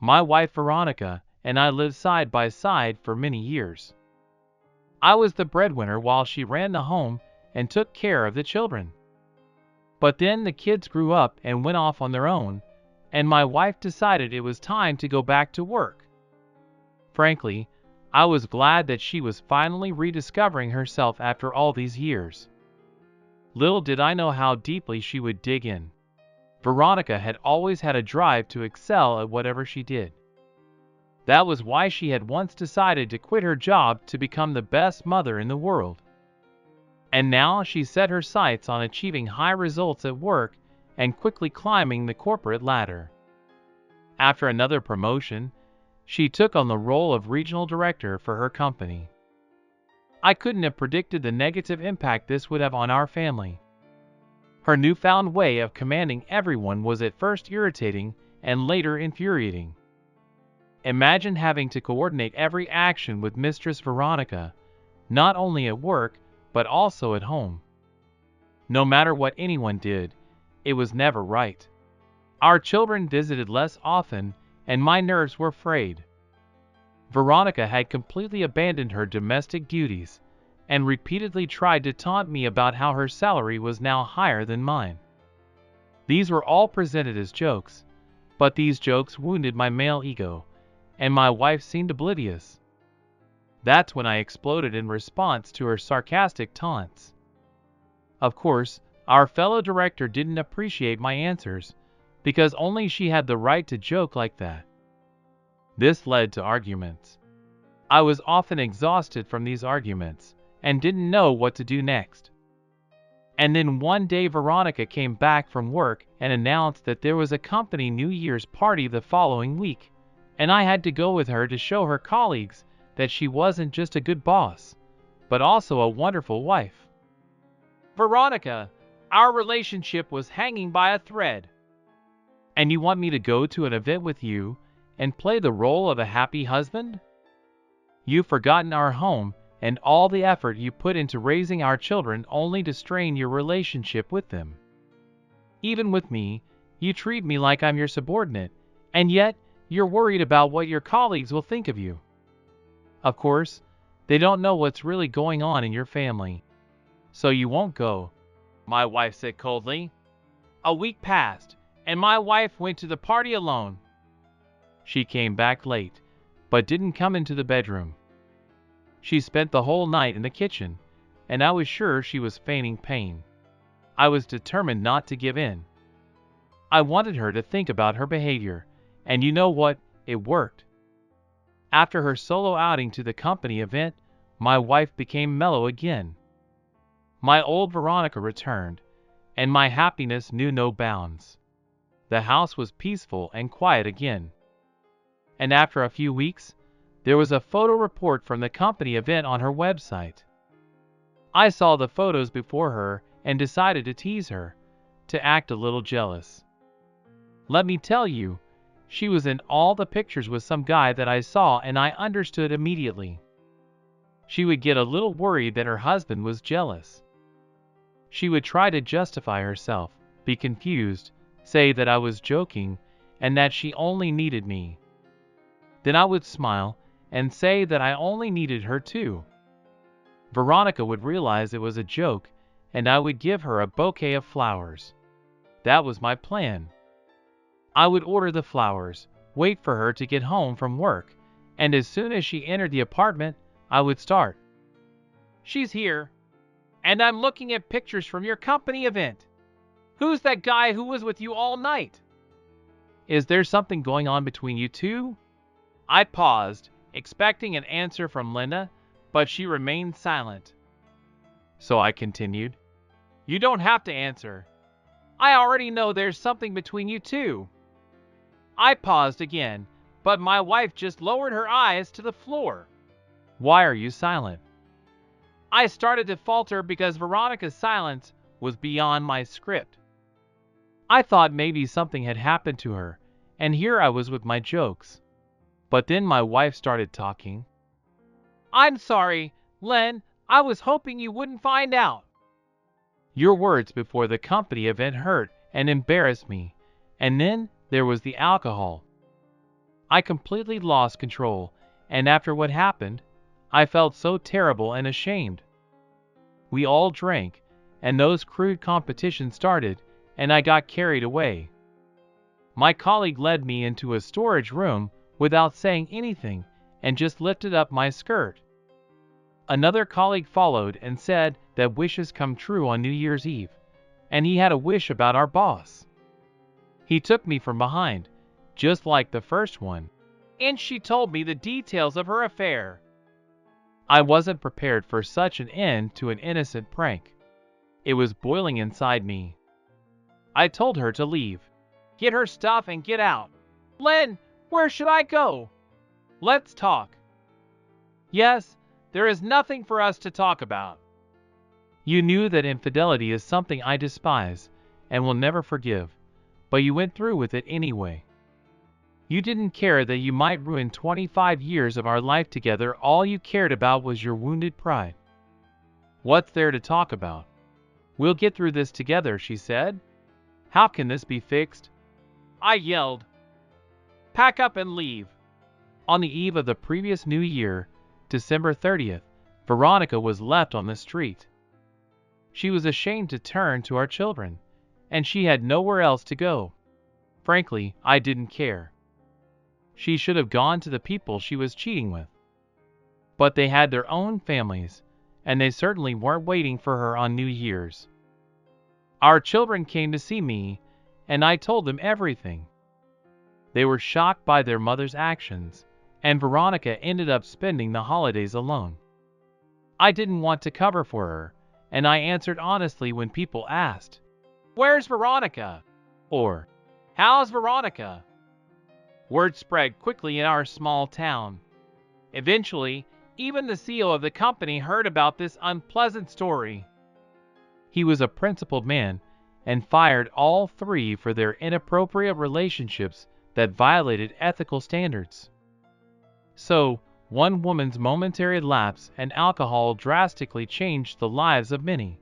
My wife Veronica and I lived side by side for many years. I was the breadwinner while she ran the home and took care of the children. But then the kids grew up and went off on their own, and my wife decided it was time to go back to work. Frankly, I was glad that she was finally rediscovering herself after all these years. Little did I know how deeply she would dig in. Veronica had always had a drive to excel at whatever she did. That was why she had once decided to quit her job to become the best mother in the world. And now she set her sights on achieving high results at work and quickly climbing the corporate ladder. After another promotion, she took on the role of regional director for her company. I couldn't have predicted the negative impact this would have on our family. Her newfound way of commanding everyone was at first irritating and later infuriating. Imagine having to coordinate every action with Mistress Veronica, not only at work, but also at home. No matter what anyone did, it was never right. Our children visited less often, and my nerves were frayed. Veronica had completely abandoned her domestic duties, and repeatedly tried to taunt me about how her salary was now higher than mine. These were all presented as jokes, but these jokes wounded my male ego, and my wife seemed oblivious. That's when I exploded in response to her sarcastic taunts. Of course, our fellow director didn't appreciate my answers, because only she had the right to joke like that. This led to arguments. I was often exhausted from these arguments, and didn't know what to do next. And then one day Veronica came back from work and announced that there was a company New Year's party the following week, and I had to go with her to show her colleagues that she wasn't just a good boss, but also a wonderful wife. Veronica, our relationship was hanging by a thread. And you want me to go to an event with you and play the role of a happy husband? You've forgotten our home and all the effort you put into raising our children only to strain your relationship with them. Even with me, you treat me like I'm your subordinate, and yet you're worried about what your colleagues will think of you. Of course, they don't know what's really going on in your family. So you won't go, my wife said coldly. A week passed, and my wife went to the party alone. She came back late, but didn't come into the bedroom. She spent the whole night in the kitchen, and I was sure she was feigning pain. I was determined not to give in. I wanted her to think about her behavior, and you know what? It worked. After her solo outing to the company event, my wife became mellow again. My old Veronica returned, and my happiness knew no bounds. The house was peaceful and quiet again. And after a few weeks, there was a photo report from the company event on her website. I saw the photos before her and decided to tease her, to act a little jealous. Let me tell you, she was in all the pictures with some guy that I saw, and I understood immediately. She would get a little worried that her husband was jealous. She would try to justify herself, be confused, say that I was joking, and that she only needed me. Then I would smile and say that I only needed her too. Veronica would realize it was a joke, and I would give her a bouquet of flowers. That was my plan. I would order the flowers, wait for her to get home from work, and as soon as she entered the apartment, I would start. She's here, and I'm looking at pictures from your company event. Who's that guy who was with you all night? Is there something going on between you two? I paused, expecting an answer from Linda, but she remained silent. So I continued, You don't have to answer. I already know there's something between you two. I paused again, but my wife just lowered her eyes to the floor. Why are you silent? I started to falter because Veronica's silence was beyond my script. I thought maybe something had happened to her, and here I was with my jokes. But then my wife started talking. I'm sorry, Len, I was hoping you wouldn't find out. Your words before the company event hurt and embarrassed me, and then there was the alcohol. I completely lost control, and after what happened, I felt so terrible and ashamed. We all drank, and those crude competitions started, and I got carried away. My colleague led me into a storage room without saying anything and just lifted up my skirt. Another colleague followed and said that wishes come true on New Year's Eve, and he had a wish about our boss. He took me from behind, just like the first one, and she told me the details of her affair. I wasn't prepared for such an end to an innocent prank. It was boiling inside me. I told her to leave. Get her stuff and get out. Len, where should I go? Let's talk. Yes, there is nothing for us to talk about. You knew that infidelity is something I despise and will never forgive, but you went through with it anyway. You didn't care that you might ruin 25 years of our life together. All you cared about was your wounded pride. What's there to talk about? We'll get through this together, she said. How can this be fixed? I yelled. Pack up and leave. On the eve of the previous New Year, December 30th, Veronica was left on the street. She was ashamed to turn to our children, and she had nowhere else to go. Frankly, I didn't care. She should have gone to the people she was cheating with. But they had their own families, and they certainly weren't waiting for her on New Year's. Our children came to see me, and I told them everything. They were shocked by their mother's actions, and Veronica ended up spending the holidays alone. I didn't want to cover for her, and I answered honestly when people asked, "Where's Veronica?" or "How's Veronica?" Word spread quickly in our small town. Eventually, even the CEO of the company heard about this unpleasant story. He was a principled man and fired all three for their inappropriate relationships that violated ethical standards. So, one woman's momentary lapse in alcohol drastically changed the lives of many.